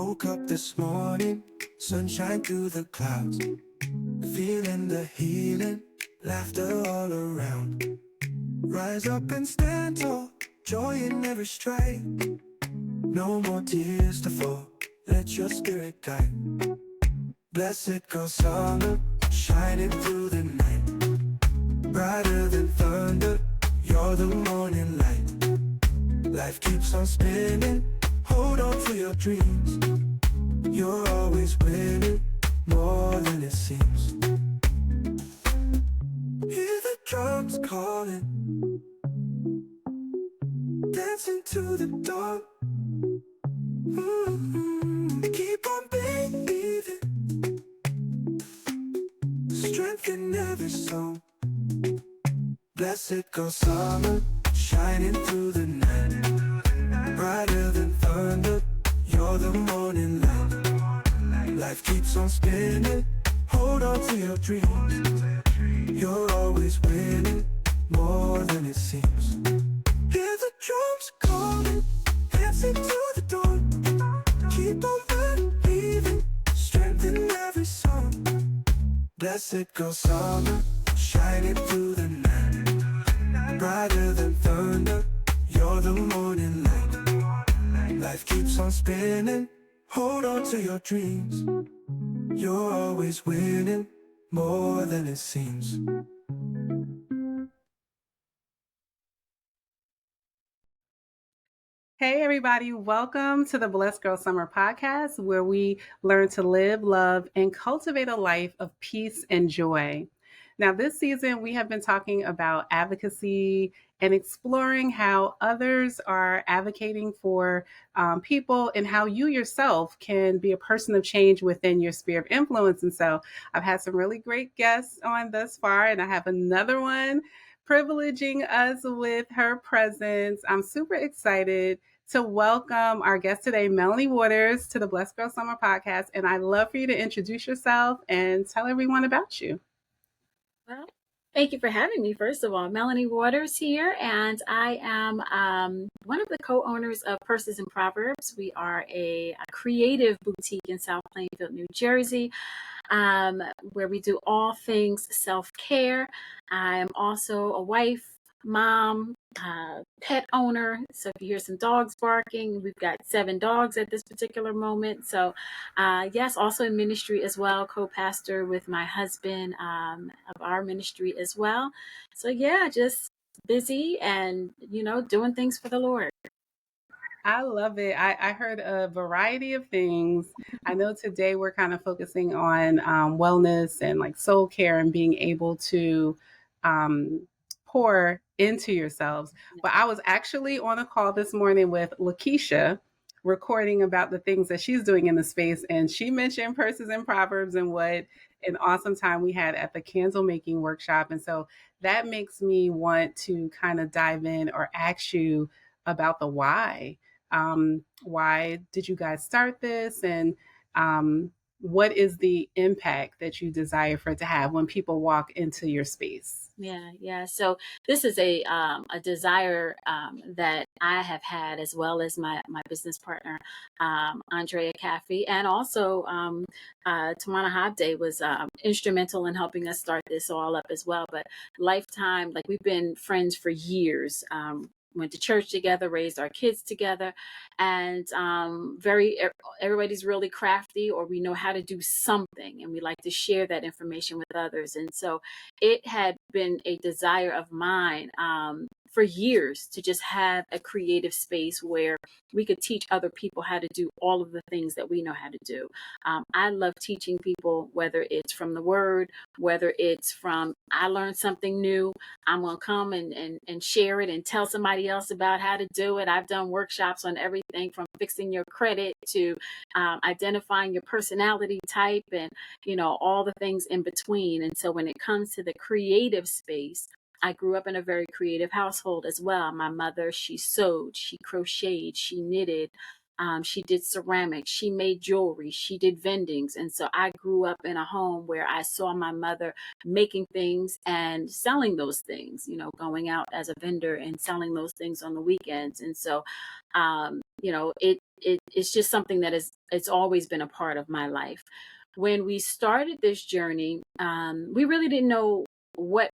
Woke up this morning, sunshine through the clouds, feeling the healing, laughter all around. Rise up and stand tall, joy in every stride. No more tears to fall, let your spirit guide. Blessed go summer, shining through the night. Brighter than thunder, you're the morning light. Life keeps on spinning, hold on to your dreams. You're always winning, more than it seems. Hear the drums calling, dancing to the dawn. Keep on believing, strength in every song. Blessed go summer, shining through the night. Brighter than thunder, you're the morning light. Life keeps on spinning, hold on to your dreams. You're always winning, more than it seems. Hear the drums calling, dancing to the dawn. Keep on believing, strength in every song. Blessed go summer, shining through the night. Brighter than thunder, you're the morning light. Life keeps on spinning, hold on to your dreams. You're always winning, more than it seems. Hey, everybody. Welcome to the Blessed Girl Summer podcast, where we learn to live, love, and cultivate a life of peace and joy. Now, this season, we have been talking about advocacy and exploring how others are advocating for people and how you yourself can be a person of change within your sphere of influence. And so I've had some really great guests on thus far, and I have another one privileging us with her presence. I'm super excited to welcome our guest today, Melanie Waters, to the Blessed Girl Summer podcast. And I'd love for you to introduce yourself and tell everyone about you. Well, thank you for having me. First of all, Melanie Waters here, and I am one of the co-owners of Purses and Proverbs. We are a creative boutique in South Plainfield, New Jersey, where we do all things self-care. I am also a wife, mom, pet owner. So if you hear some dogs barking, we've got 7 dogs at this particular moment. So yes, also in ministry as well, co-pastor with my husband of our ministry as well. So yeah, just busy and, doing things for the Lord. I love it. I heard a variety of things. I know today we're kind of focusing on wellness and like soul care and being able to pour into yourselves. But I was actually on a call this morning with Lakeisha recording about the things that she's doing in the space. And she mentioned Purses and Proverbs and what an awesome time we had at the candle making workshop. And so that makes me want to kind of dive in or ask you about the why. Why did you guys start this? And what is the impact that you desire for it to have when people walk into your space? Yeah. So this is a desire that I have had, as well as my business partner, Andrea Caffey, and also Tawana Habde was instrumental in helping us start this all up as well. But lifetime, like we've been friends for years. Went to church together, raised our kids together, and everybody's really crafty, or we know how to do something, and we like to share that information with others. And so it had been a desire of mine for years to just have a creative space where we could teach other people how to do all of the things that we know how to do. I love teaching people, whether it's from the word, whether it's from I learned something new, I'm going to come and share it and tell somebody else about how to do it. I've done workshops on everything from fixing your credit to identifying your personality type and, all the things in between. And so when it comes to the creative space, I grew up in a very creative household as well. My mother, she sewed, she crocheted, she knitted. She did ceramics. She made jewelry. She did vendings. And so I grew up in a home where I saw my mother making things and selling those things, going out as a vendor and selling those things on the weekends. And so, it's just something that it's always been a part of my life. When we started this journey, we really didn't know what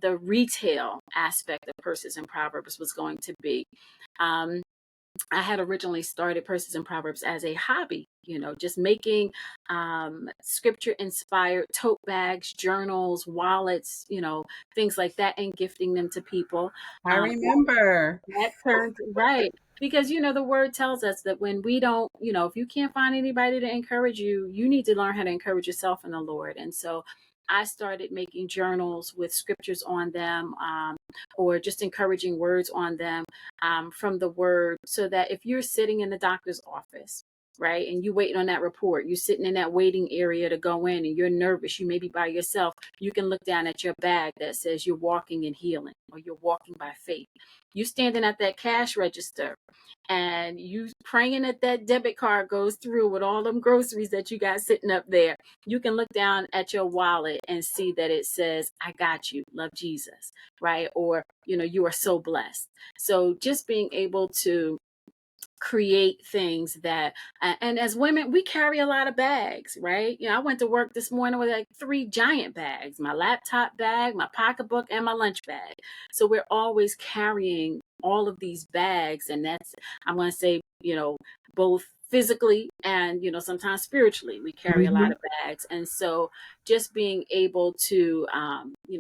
the retail aspect of Purses and Proverbs was going to be. Um, I had originally started Purses and Proverbs as a hobby, just making scripture inspired tote bags, journals, wallets, things like that, and gifting them to people. I Um, remember. that turned right. Because, the word tells us that when we don't, if you can't find anybody to encourage you, you need to learn how to encourage yourself in the Lord. And so I started making journals with scriptures on them, or just encouraging words on them, from the word, so that if you're sitting in the doctor's office, right, and you waiting on that report, you're sitting in that waiting area to go in and you're nervous, you may be by yourself, you can look down at your bag that says you're walking in healing, or you're walking by faith. You standing at that cash register and you praying that that debit card goes through with all them groceries that you got sitting up there. You can look down at your wallet and see that it says, I got you, love Jesus, right? Or, you are so blessed. So just being able to create things that, and as women, we carry a lot of bags, right? I went to work this morning with like 3 giant bags: my laptop bag, my pocketbook, and my lunch bag. So we're always carrying all of these bags, and that's, I'm going to say, both physically and, sometimes spiritually, we carry a lot Mhm. of bags. And so just being able to,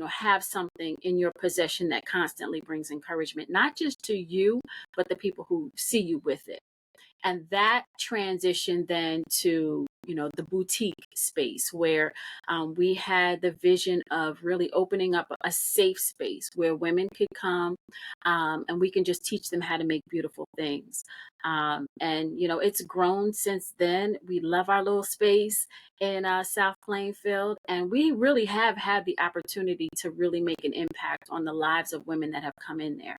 have something in your possession that constantly brings encouragement, not just to you, but the people who see you with it. And that transitioned then to, the boutique space, where we had the vision of really opening up a safe space where women could come, and we can just teach them how to make beautiful things. And, it's grown since then. We love our little space in South Plainfield, and we really have had the opportunity to really make an impact on the lives of women that have come in there.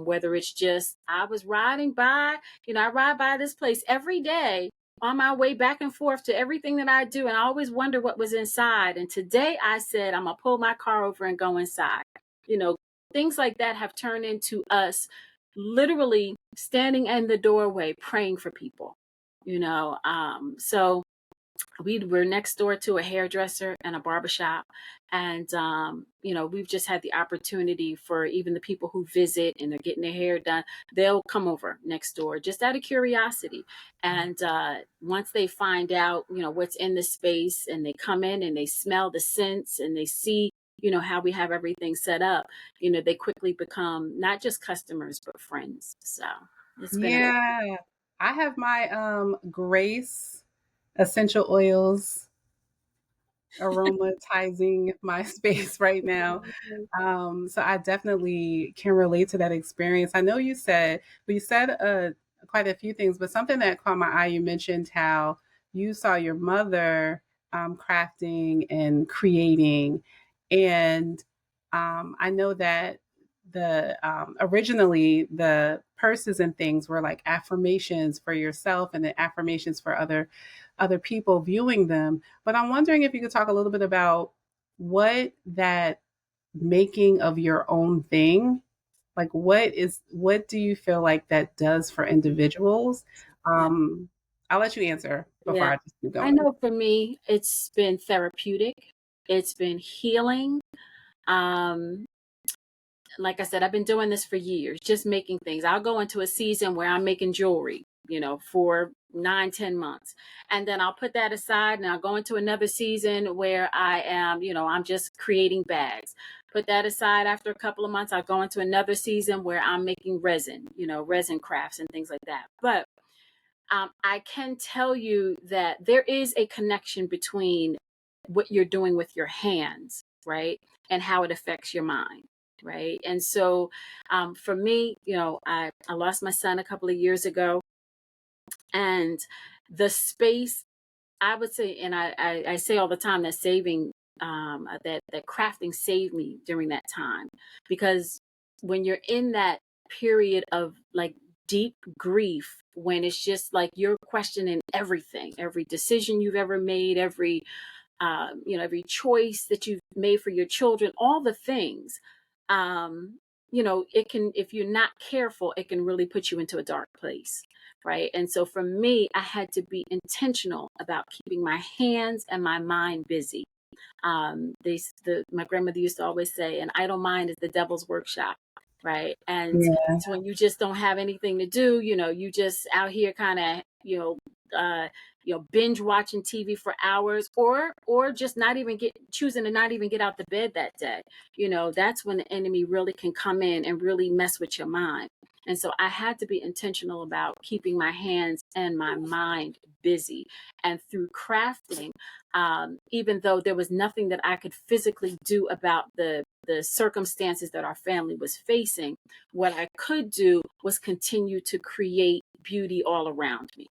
Whether it's just, I was riding by, I ride by this place every day on my way back and forth to everything that I do, and I always wonder what was inside. And today I said, I'm going to pull my car over and go inside. You know, things like that have turned into us literally standing in the doorway praying for people, so we were next door to a hairdresser and a barbershop. And, we've just had the opportunity for even the people who visit and they're getting their hair done, they'll come over next door just out of curiosity. And once they find out, what's in the space, and they come in and they smell the scents and they see, how we have everything set up, they quickly become not just customers, but friends. So it's been amazing. Yeah. I have my Grace essential oils aromatizing my space right now. So I definitely can relate to that experience. I know you said quite a few things, but something that caught my eye, you mentioned how you saw your mother crafting and creating. And I know that the originally the purses and things were like affirmations for yourself and then affirmations for other people viewing them. But I'm wondering if you could talk a little bit about what that making of your own thing, like what do you feel like that does for individuals? Yeah. um I'll let you answer before Yeah. I just keep I going. know for me, it's been therapeutic. It's been healing. Um, like I said, I've been doing this for years, just making things. I'll go into a season where I'm making jewelry, for 9, 10 months. And then I'll put that aside and I'll go into another season where I am, I'm just creating bags. Put that aside after a couple of months. I'll go into another season where I'm making resin, resin crafts and things like that. But I can tell you that there is a connection between what you're doing with your hands, right, and how it affects your mind, right? And so, for me, I lost my son a couple of years ago, and the space, I would say, and I say all the time that that crafting saved me during that time, because when you're in that period of like deep grief when it's just like you're questioning everything, every decision you've ever made, every choice that you've made for your children, all the things. It can, if you're not careful, it can really put you into a dark place. Right. And so for me, I had to be intentional about keeping my hands and my mind busy. My grandmother used to always say, an idle mind is the devil's workshop. Right. And Yeah. it's when you just don't have anything to do, you just out here kind of, binge watching TV for hours, or just not even choosing to not even get out the bed that day. That's when the enemy really can come in and really mess with your mind. And so I had to be intentional about keeping my hands and my mind busy. And through crafting, even though there was nothing that I could physically do about the circumstances that our family was facing, what I could do was continue to create beauty all around me,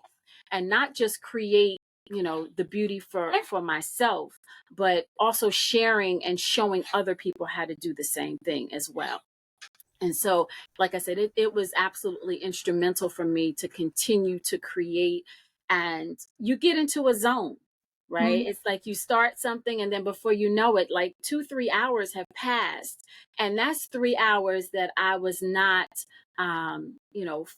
and not just create the beauty for myself, but also sharing and showing other people how to do the same thing as well. And so, like I said, it was absolutely instrumental for me to continue to create. And you get into a zone, right? Mhm. It's like you start something, and then before you know it, like 2-3 hours have passed. And that's 3 hours that I was not,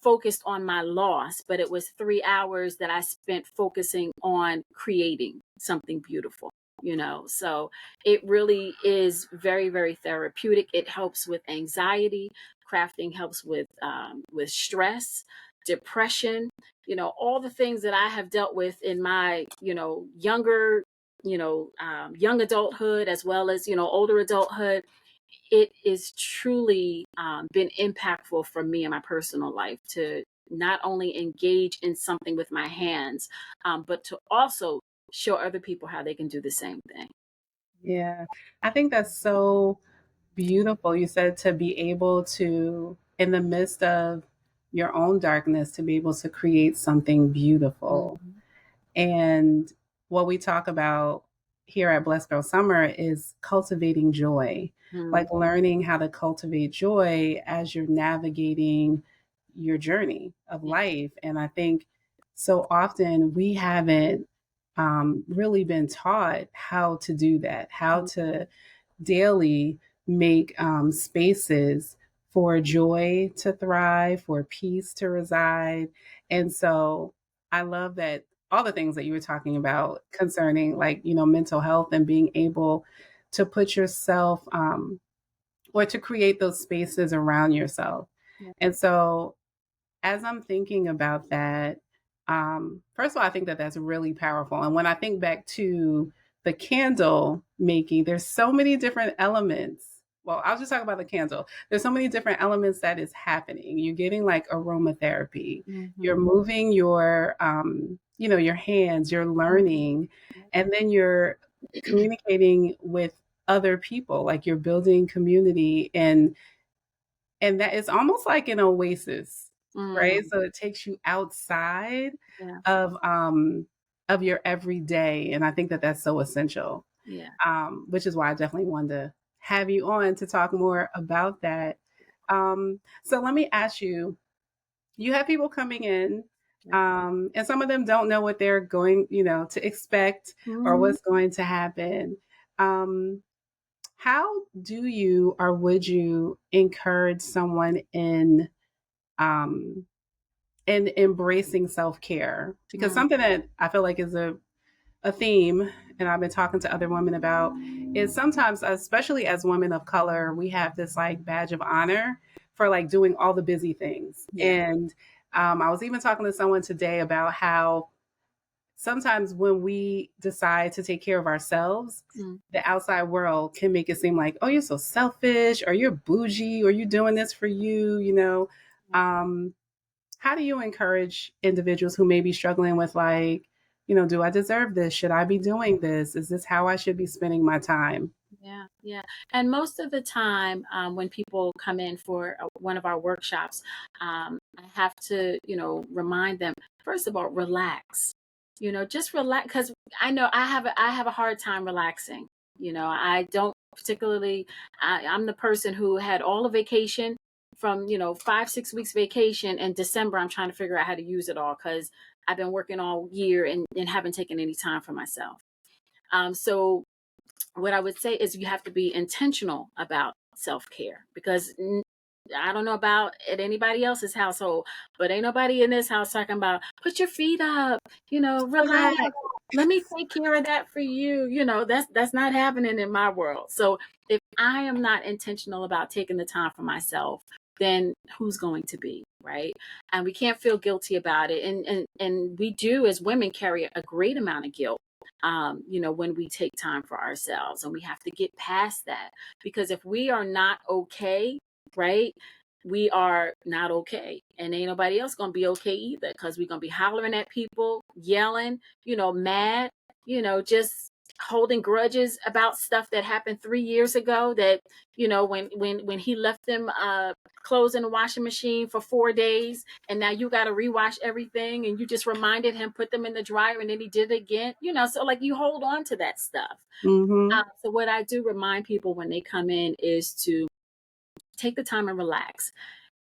focused on my loss, but it was 3 hours that I spent focusing on creating something beautiful. So it really is very, very therapeutic. It helps with anxiety. Crafting helps with stress, depression, all the things that I have dealt with in my, younger, young adulthood, as well as, older adulthood. It is truly been impactful for me in my personal life to not only engage in something with my hands, but to also show other people how they can do the same thing. Yeah. I think that's so beautiful. You said to be able to, in the midst of your own darkness, to be able to create something beautiful. Mhm. And what we talk about here at Blessed Girl Summer is cultivating joy, Mhm. like learning how to cultivate joy as you're navigating your journey of Yeah. life. And I think so often we haven't really been taught how to do that, how Mhm. to daily make spaces for joy to thrive, for peace to reside. And so I love that all the things that you were talking about concerning, like, mental health and being able to put yourself or to create those spaces around yourself. Yeah. And so as I'm thinking about that, first of all, I think that that's really powerful. And when I think back to the candle making, there's so many different elements. Well, I'll just talk about the candle. There's so many different elements that is happening. You're getting like aromatherapy. You're Mhm. moving your hands. You're Mhm. learning, and then you're communicating with other people. Like you're building community, and that is almost like an oasis, right? Mm. So it takes you outside Yeah. of um of your everyday, and I think that that's so essential. Yeah. Which is why I definitely wanted to have you on to talk more about that. So let me ask you: you have people coming in, Yeah. and some of them don't know what they're going, to expect or Mhm. what's going to happen. Um, how do you or would you encourage someone um, in embracing self care? Because Mm. something that I feel like is a theme, and I've been talking to other women about, is sometimes, especially as women of color, we have this like badge of honor for like doing all the busy things. Yeah. And I was even talking to someone today about how sometimes when we decide to take care of ourselves, Mm. the outside world can make it seem like, oh, you're so selfish, or you're bougie, or you're doing this for you. Um, how do you encourage individuals who may be struggling with, like, do I deserve this? Should I be doing this? Is this how I should be spending my time? Yeah, yeah. And most of the time, when people come in for one of our workshops, I have to, remind them, first of all, relax. Just relax, because I know I have a hard time relaxing. I don't particularly. I'm the person who had all the vacation 5-6 weeks vacation, and December I'm trying to figure out how to use it all because I've been working all year and haven't taken any time for myself. So what I would say is you have to be intentional about self-care, because I don't know about at anybody else's household, but ain't nobody in this house talking about put your feet up, relax. Let me take care of that for you. That's not happening in my world. So if I am not intentional about taking the time for myself, then who's going to be, right? And we can't feel guilty about it. And we do, as women, carry a great amount of guilt, when we take time for ourselves, and we have to get past that, because if we are not okay, right, we are not okay, and ain't nobody else gonna be okay either, because we're gonna be hollering at people, yelling, mad, just holding grudges about stuff that happened 3 years ago, that when he left them clothes in the washing machine for 4 days, and now you got to rewash everything, and you just reminded him, put them in the dryer, and then he did it again, so like you hold on to that stuff. So what I do remind people when they come in is to take the time and relax.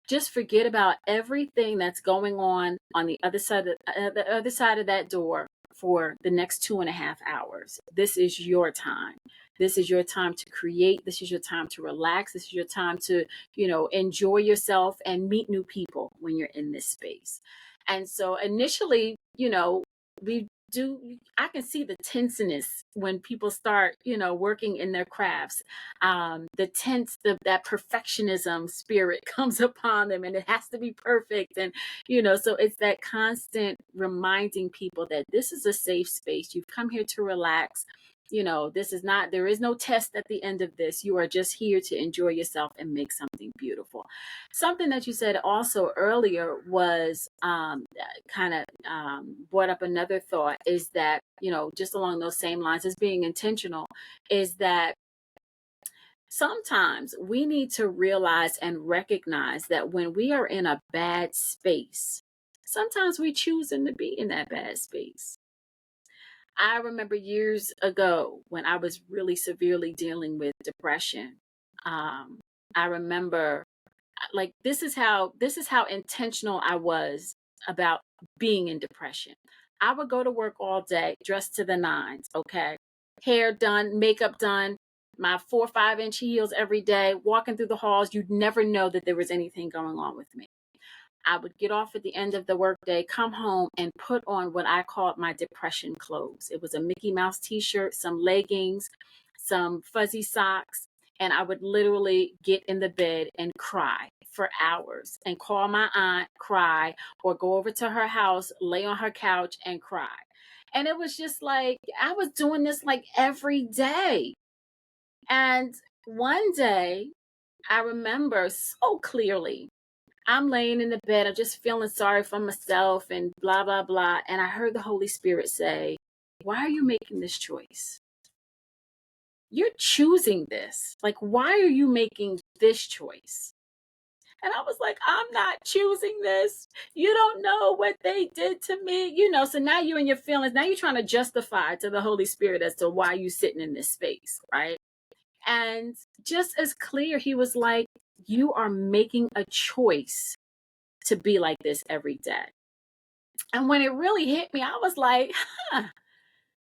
Just forget about everything that's going on the other side of that door for the next 2.5 hours. This is your time. This is your time to create. This is your time to relax. This is your time to, enjoy yourself and meet new people when you're in this space. And so initially, I can see the tenseness when people start, working in their crafts. That perfectionism spirit comes upon them, and it has to be perfect. And, so it's that constant reminding people that this is a safe space. You've come here to relax. There is no test at the end of this. You are just here to enjoy yourself and make something beautiful. Something that you said also earlier was kind of brought up another thought, is that, just along those same lines as being intentional, is that sometimes we need to realize and recognize that when we are in a bad space, sometimes we choosing to be in that bad space. I remember years ago when I was really severely dealing with depression. I remember, like, this is how intentional I was about being in depression. I would go to work all day dressed to the nines, okay? Hair done, makeup done, my 4 or 5 inch heels every day, walking through the halls. You'd never know that there was anything going on with me. I would get off at the end of the workday, come home, and put on what I called my depression clothes. It was a Mickey Mouse t-shirt, some leggings, some fuzzy socks, and I would literally get in the bed and cry for hours, and call my aunt, cry, or go over to her house, lay on her couch and cry. And it was just like, I was doing this like every day. And one day, I remember so clearly, I'm laying in the bed, I'm just feeling sorry for myself and blah, blah, blah. And I heard the Holy Spirit say, why are you making this choice? You're choosing this. Like, why are you making this choice? And I was like, I'm not choosing this. You don't know what they did to me. So now you're in your feelings. Now you're trying to justify to the Holy Spirit as to why you're sitting in this space, right? And just as clear, he was like, you are making a choice to be like this every day. And when it really hit me, I was like,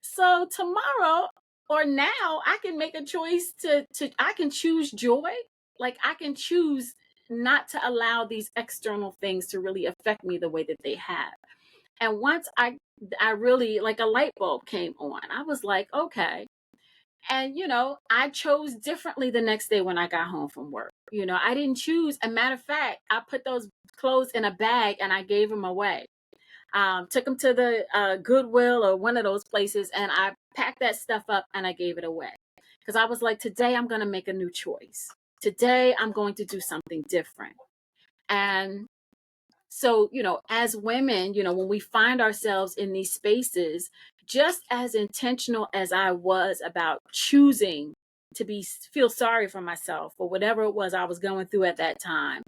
so tomorrow or now I can make a choice to I can choose joy. Like, I can choose not to allow these external things to really affect me the way that they have. And once I really, like, a light bulb came on, I was like, okay. And, I chose differently the next day when I got home from work. I didn't choose. A matter of fact, I put those clothes in a bag and I gave them away. Took them to the Goodwill or one of those places, and I packed that stuff up and I gave it away. Because I was like, today I'm going to make a new choice. Today I'm going to do something different. And so, as women, when we find ourselves in these spaces, just as intentional as I was about choosing to feel sorry for myself or whatever it was I was going through at that time,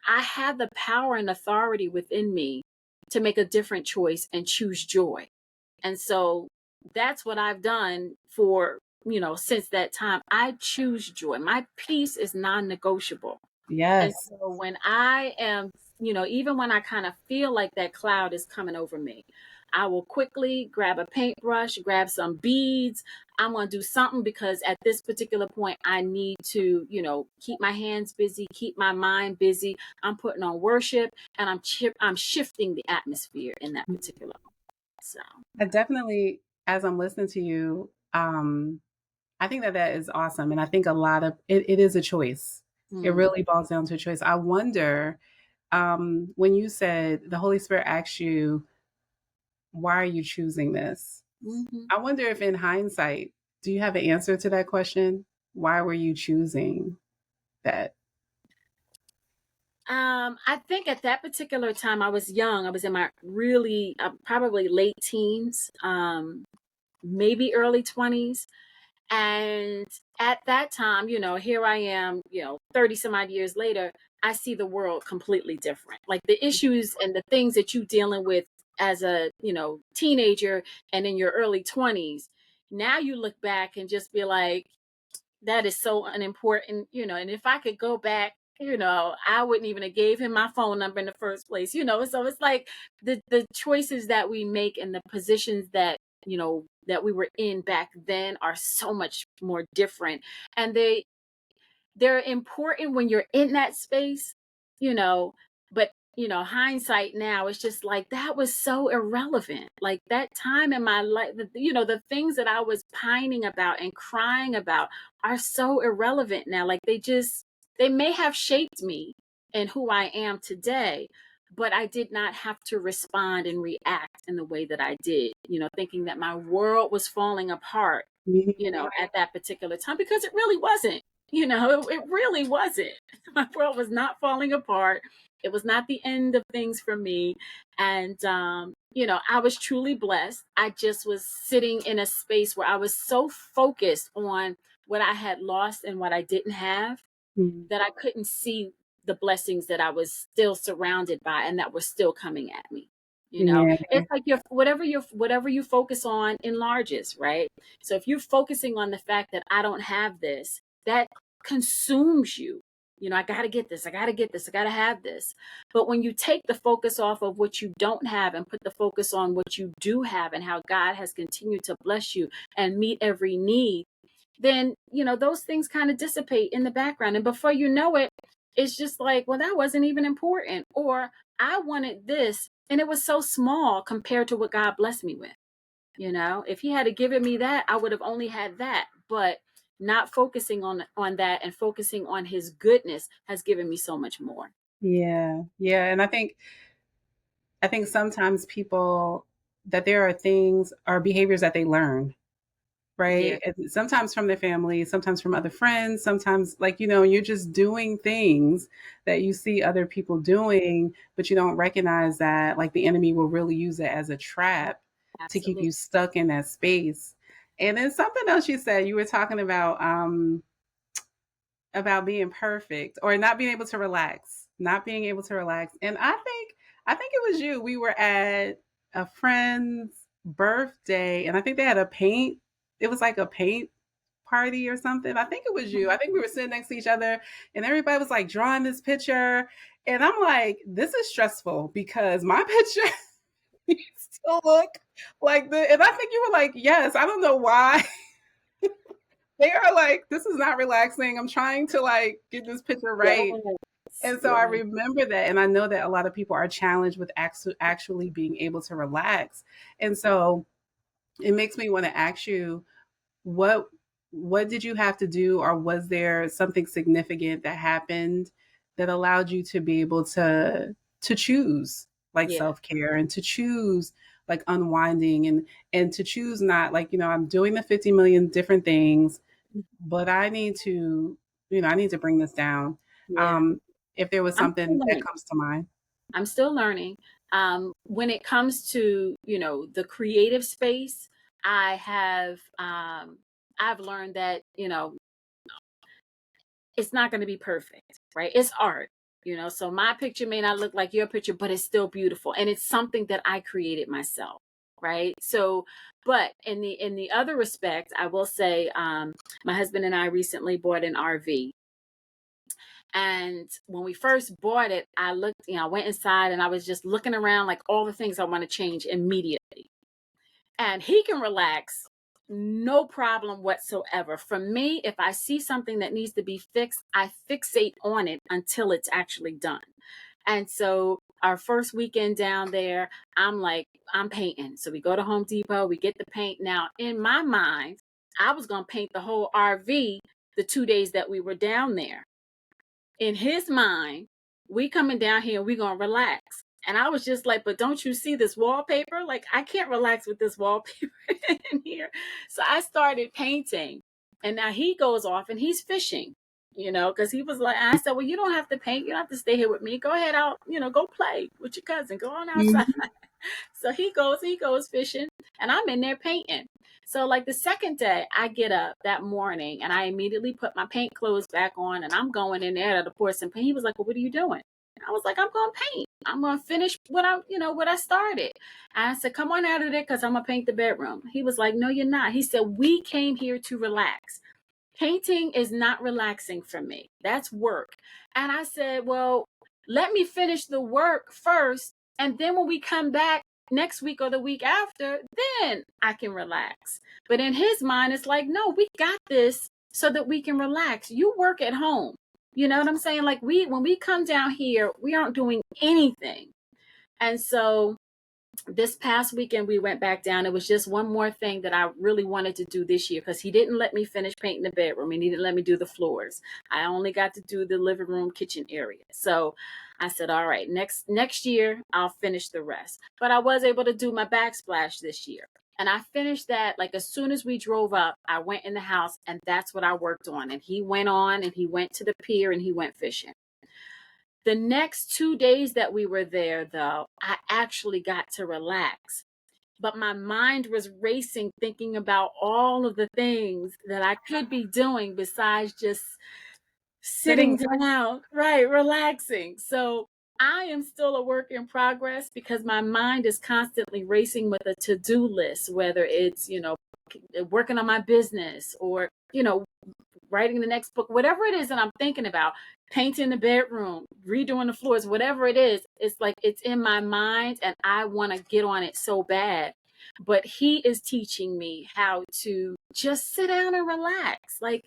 I had the power and authority within me to make a different choice and choose joy. And so that's what I've done for, since that time. I choose joy. My peace is non-negotiable. And Yes. so when I am, even when I kind of feel like that cloud is coming over me, I will quickly grab a paintbrush, grab some beads. I'm going to do something because at this particular point, I need to, keep my hands busy, keep my mind busy. I'm putting on worship and I'm shifting the atmosphere in that particular moment. So, I definitely, as I'm listening to you, I think that that is awesome. And I think a lot of it is a choice. It mm, really boils down to a choice. I wonder, when you said the Holy Spirit asks you, why are you choosing this? mhm. I wonder if in hindsight, do you have an answer to that question? Why were you choosing that? I think at that particular time I was young. I was in my really probably late teens, maybe early 20s. And at that time, here I am, 30 some odd years later, I see the world completely different. Like the issues and the things that you dealing with as a, teenager and in your early 20s. Now you look back and just be like, that is so unimportant, and if I could go back, I wouldn't even have gave him my phone number in the first place, so it's like the choices that we make and the positions that that we were in back then are so much more different, and they're important when you're in that space, you know, but hindsight now it's just like that was so irrelevant. Like that time in my life, the things that I was pining about and crying about are so irrelevant now. Like they may have shaped me and who I am today, but I did not have to respond and react in the way that I did, thinking that my world was falling apart, Mhm. at that particular time because it really wasn't. It really wasn't. My world was not falling apart. It was not the end of things for me. And, I was truly blessed. I just was sitting in a space where I was so focused on what I had lost and what I didn't have Mhm. that I couldn't see the blessings that I was still surrounded by and that were still coming at me. Yeah. It's like whatever you focus on enlarges, right? So if you're focusing on the fact that I don't have this, that consumes you. I got to get this. I got to get this. I got to have this. But when you take the focus off of what you don't have and put the focus on what you do have and how God has continued to bless you and meet every need, then those things kind of dissipate in the background, and before you know it, it's just like, well, that wasn't even important, or I wanted this and it was so small compared to what God blessed me with. If he had given me that, I would have only had that, but not focusing on that and focusing on his goodness has given me so much more. Yeah. Yeah. And I think sometimes people that there are things or behaviors that they learn, Yeah, right? And sometimes from their family, sometimes from other friends, sometimes like, you're just doing things that you see other people doing, but you don't recognize that like the enemy will really use it as a trap to keep absolutely. you stuck in that space. And then something else you said, you were talking about being perfect or not being able to relax, not being able to relax. And I think it was you. We were at a friend's birthday and I think they had a paint. It was like a paint party or something. I think it was you. I think we were sitting next to each other and everybody was like drawing this picture. And I'm like, this is stressful because my picture needs to look like the, and I think you were like, yes, I don't know why. They are like, this is not relaxing. I'm trying to like get this picture right. Yes, And so I yes, remember that. And I know that a lot of people are challenged with actually being able to relax. And so it makes me want to ask you, what what did you have to do, or was there something significant that happened that allowed you to be able to choose like yeah. self-care and to choose like unwinding and to choose not like, I'm doing the 50 million different things, but I need to, I need to bring this down. Yeah, Um, if there was I'm still something that learning. comes to mind. I'm still learning. When it comes to, the creative space, I have I've learned that, it's not going to be perfect, right? It's art, so my picture may not look like your picture, but it's still beautiful. And it's something that I created myself. Right. So, but in the other respect, I will say, my husband and I recently bought an RV. And when we first bought it, I looked, I went inside and I was just looking around like all the things I want to change immediately. And he can relax, no problem whatsoever. For me, if I see something that needs to be fixed, I fixate on it until it's actually done. And so our first weekend down there, I'm painting. So we go to Home Depot, we get the paint. Now, in my mind, I was going to paint the whole RV the 2 days that we were down there. In his mind, we coming down here and we going to relax. And I was just like, but don't you see this wallpaper? Like, I can't relax with this wallpaper in here. So I started painting. And now he goes off and he's fishing, because he was like, I said, well, you don't have to paint. You don't have to stay here with me. Go ahead out, go play with your cousin. Go on outside. Mhm. So he goes fishing and I'm in there painting. So like the second day I get up that morning and I immediately put my paint clothes back on and I'm going in there to pour some paint. He was like, well, what are you doing? And I was like, I'm going to paint. I'm going to finish what I started. And I said, come on out of there because I'm going to paint the bedroom. He was like, no, you're not. He said, we came here to relax. Painting is not relaxing for me. That's work. And I said, well, let me finish the work first. And then when we come back next week or the week after, then I can relax. But in his mind, it's like, no, we got this so that we can relax. You work at home. You know what I'm saying? Like when we come down here, we aren't doing anything. And so this past weekend we went back down. It was just one more thing that I really wanted to do this year because he didn't let me finish painting the bedroom and he didn't let me do the floors. I only got to do the living room kitchen area. So I said, all right, next year I'll finish the rest. But I was able to do my backsplash this year. And I finished that like as soon as we drove up, I went in the house and that's what I worked on. And he went on and he went to the pier and he went fishing. The next 2 days that we were there, though, I actually got to relax. But my mind was racing, thinking about all of the things that I could be doing besides just sitting down, right, relaxing. So I am still a work in progress because my mind is constantly racing with a to-do list, whether it's, working on my business or, writing the next book, whatever it is that I'm thinking about, painting the bedroom, redoing the floors, whatever it is, it's like it's in my mind and I want to get on it so bad. But he is teaching me how to just sit down and relax. Like,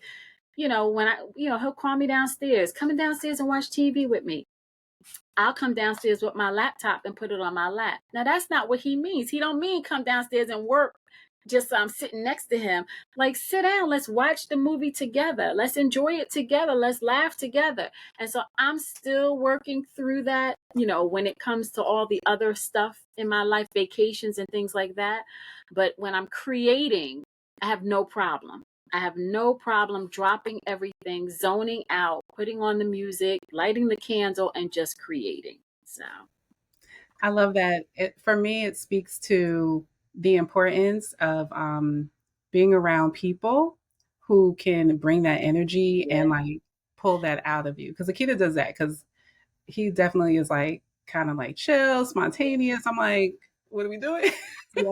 when he'll call me downstairs, coming downstairs and watch TV with me. I'll come downstairs with my laptop and put it on my lap. Now that's not what he means. He don't mean come downstairs and work just so I'm sitting next to him. Like, sit down, let's watch the movie together. Let's enjoy it together. Let's laugh together. And so I'm still working through that, when it comes to all the other stuff in my life, vacations and things like that. But when I'm creating, I have no problem. I have no problem dropping everything, zoning out, putting on the music, lighting the candle, and just creating. So, I love that. For me, it speaks to the importance of being around people who can bring that energy yeah, and like pull that out of you. Because Akita does that because he definitely is like kind of like chill, spontaneous. I'm like, what are we doing? yeah,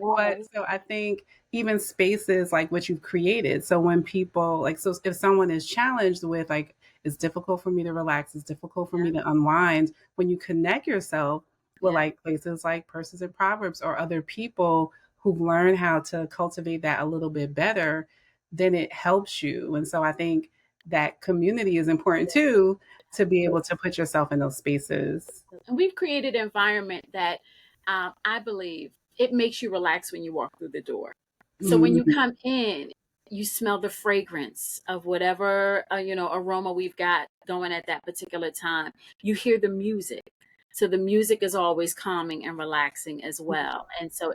But yeah, so I think even spaces like what you've created. So when people like, so if someone is challenged with like, it's difficult for me to relax, it's difficult for yeah, me to unwind, when you connect yourself with yeah. like places like Purses and Proverbs or other people who've learned how to cultivate that a little bit better, then it helps you. And so I think that community is important too to be able to put yourself in those spaces. And we've created an environment that I believe it makes you relax when you walk through the door. So when you Mhm. come in, you smell the fragrance of whatever aroma we've got going at that particular time. You hear the music. So the music is always calming and relaxing as well. And so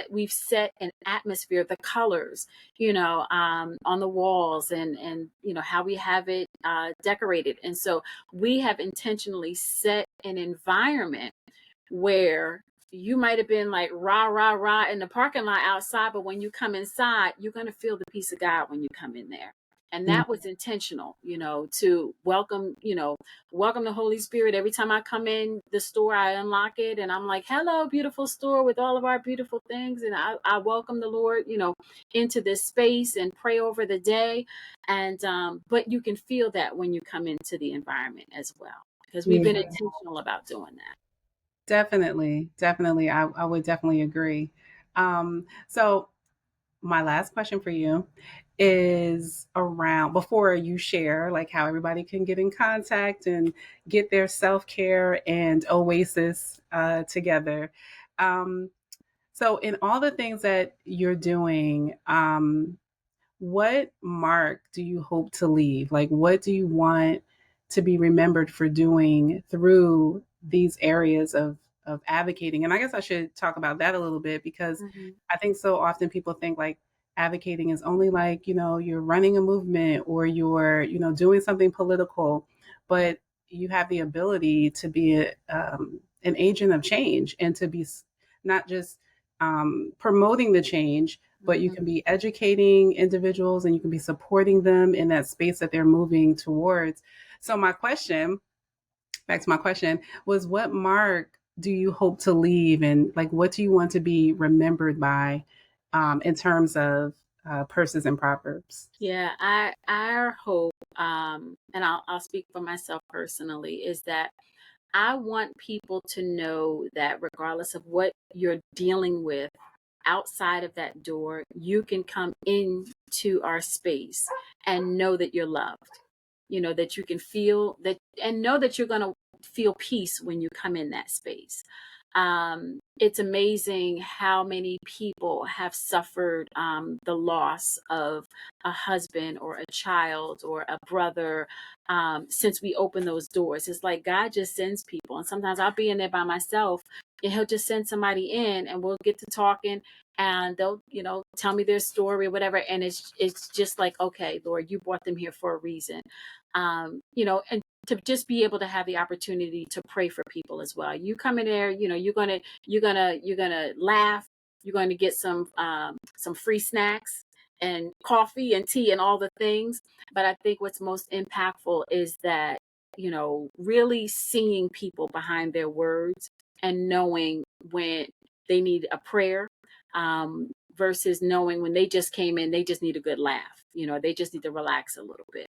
we've set an atmosphere, the colors, on the walls and how we have it decorated. And so we have intentionally set an environment where you might have been like rah, rah, rah in the parking lot outside, but when you come inside, you're going to feel the peace of God when you come in there. And that was intentional, to welcome the Holy Spirit. Every time I come in the store, I unlock it and I'm like, hello, beautiful store with all of our beautiful things. And I welcome the Lord, into this space and pray over the day. And, but you can feel that when you come into the environment as well, because we've been intentional about doing that. Definitely. Definitely. I would definitely agree. So my last question for you is around, before you share like how everybody can get in contact and get their self-care and oasis together. Um, so in all the things that you're doing, what mark do you hope to leave? Like, what do you want to be remembered for doing through these areas of advocating? And I guess I should talk about that a little bit, because Mm-hmm. I think so often people think like advocating is only like, you're running a movement or you're, doing something political, but you have the ability to be an agent of change, and to be not just promoting the change, but you can be educating individuals and you can be supporting them in that space that they're moving towards. So my question, back to my question, was what mark do you hope to leave, and like what do you want to be remembered by, in terms of purses and proverbs? Yeah, our hope, and I'll speak for myself personally, is that I want people to know that regardless of what you're dealing with outside of that door, you can come into our space and know that you're loved. That you can feel that and know that you're going to feel peace when you come in that space. It's amazing how many people have suffered the loss of a husband or a child or a brother, since we open those doors. It's like God just sends people. And sometimes I'll be in there by myself and he'll just send somebody in and we'll get to talking and they'll, tell me their story or whatever. And it's just like, okay, Lord, you brought them here for a reason. And to just be able to have the opportunity to pray for people as well. You come in there, you're gonna laugh. You're going to get some free snacks and coffee and tea and all the things. But I think what's most impactful is that, really seeing people behind their words and knowing when they need a prayer, versus knowing when they just came in, they just need a good laugh. They just need to relax a little bit.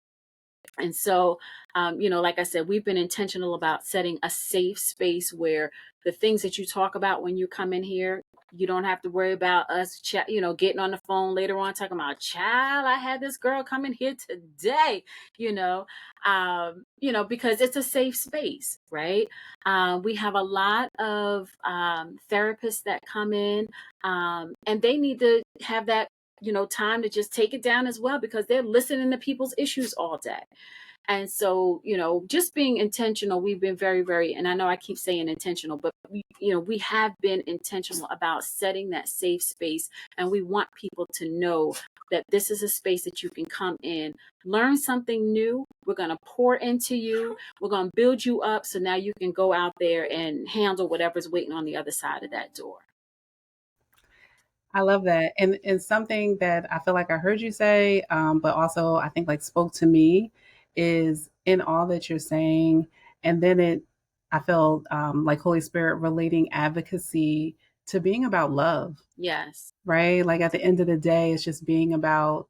And so, like I said, we've been intentional about setting a safe space where the things that you talk about when you come in here, you don't have to worry about us, getting on the phone later on talking about, child, I had this girl come in here today, because it's a safe space, right? We have a lot of therapists that come in, and they need to have that time to just take it down as well, because they're listening to people's issues all day. And so, just being intentional, we've been very, very, and I know I keep saying intentional, but we have been intentional about setting that safe space. And we want people to know that this is a space that you can come in, learn something new. We're going to pour into you. We're going to build you up. So now you can go out there and handle whatever's waiting on the other side of that door. I love that. And something that I feel like I heard you say, but also I think like spoke to me, is in all that you're saying. And then I feel like Holy Spirit relating advocacy to being about love, Yes. right? Like at the end of the day, it's just being about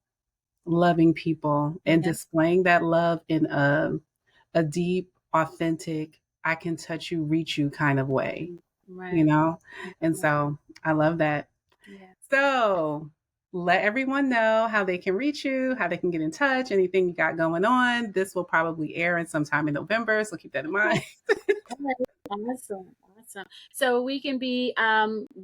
loving people and Yeah. displaying that love in a deep, authentic, I can touch you, reach you kind of way, you Right. know? And Right. so I love that. Yeah. So let everyone know how they can reach you, how they can get in touch, anything you got going on. This will probably air in sometime in November, so keep that in mind. Awesome. Awesome. So we can be,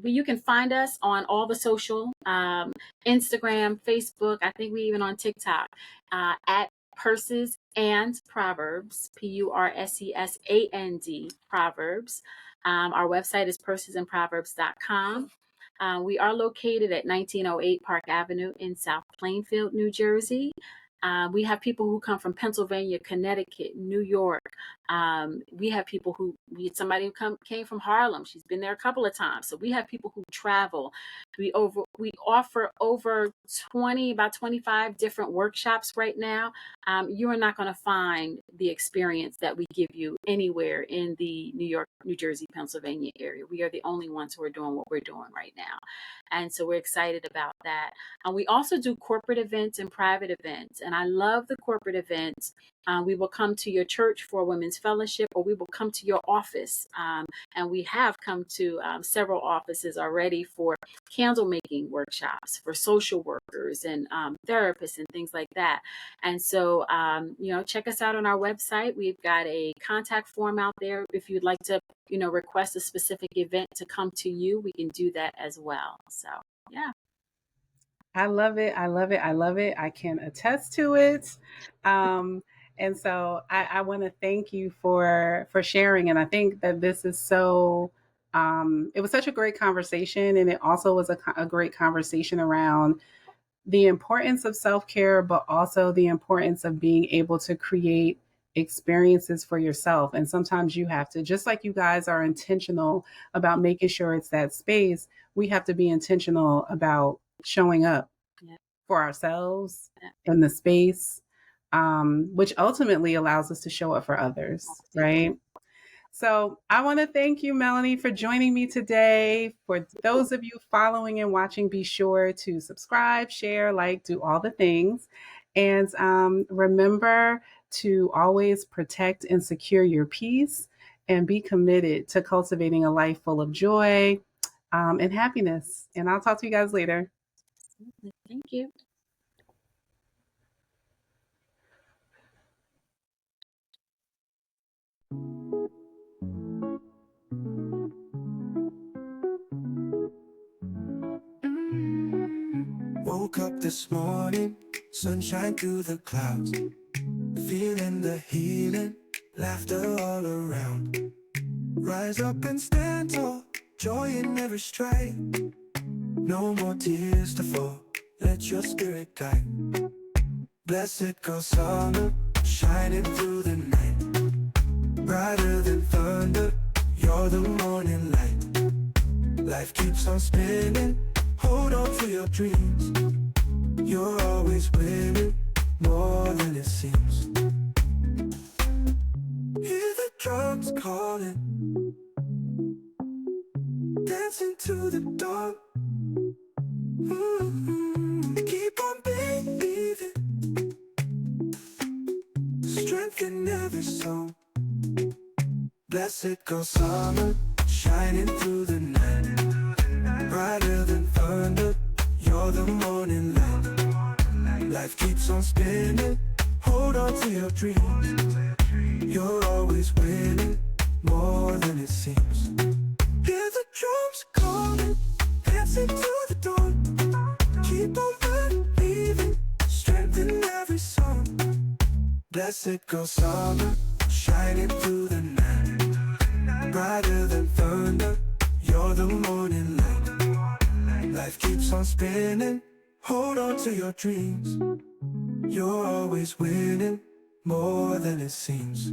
you can find us on all the social, Instagram, Facebook. I think we even on TikTok, at Purses and Proverbs, Pursesand Proverbs. Our website is pursesandproverbs.com. We are located at 1908 Park Avenue in South Plainfield, New Jersey. We have people who come from Pennsylvania, Connecticut, New York, We have people we had somebody who came from Harlem. She's been there a couple of times. So we have people who travel. We offer over about 25 different workshops right now. You are not going to find the experience that we give you anywhere in the New York, New Jersey, Pennsylvania area. We are the only ones who are doing what we're doing right now. And so we're excited about that. And we also do corporate events and private events. And I love the corporate events. We will come to your church for a women's fellowship, or we will come to your office. And we have come to several offices already for candle making workshops for social workers and therapists and things like that. And so, check us out on our website. We've got a contact form out there. If you'd like to, request a specific event to come to you, we can do that as well. So, yeah. I love it. I love it. I love it. I can attest to it. And so I want to thank you for sharing. And I think that this is so, it was such a great conversation. And it also was a great conversation around the importance of self-care, but also the importance of being able to create experiences for yourself. And sometimes you have to, just like you guys are intentional about making sure it's that space, we have to be intentional about showing up for ourselves in the space, which ultimately allows us to show up for others, right? So I want to thank you, Melanie, for joining me today. For those of you following and watching, be sure to subscribe, share, like, do all the things. And remember to always protect and secure your peace and be committed to cultivating a life full of joy and happiness. And I'll talk to you guys later. Thank you. Woke up this morning, sunshine through the clouds, feeling the healing, laughter all around. Rise up and stand tall, joy in every stride. No more tears to fall, let your spirit guide. Blessed go summer, shining through the night. Brighter than thunder, you're the morning light. Life keeps on spinning, hold on to your dreams. You're always winning, more than it seems. Hear the drums calling, dancing to the dawn. Keep on believing, strength in every song. Blessed go summer, shining through the night. Brighter than thunder, you're the morning light. Life keeps on spinning, hold on to your dreams. You're always winning, more than it seems. Hear the drums calling, dancing to the dawn. Keep on believing, strength in every song. Blessed go summer, shining through the night. Brighter than thunder, you're the morning light. Life keeps on spinning, hold on to your dreams. You're always winning, more than it seems.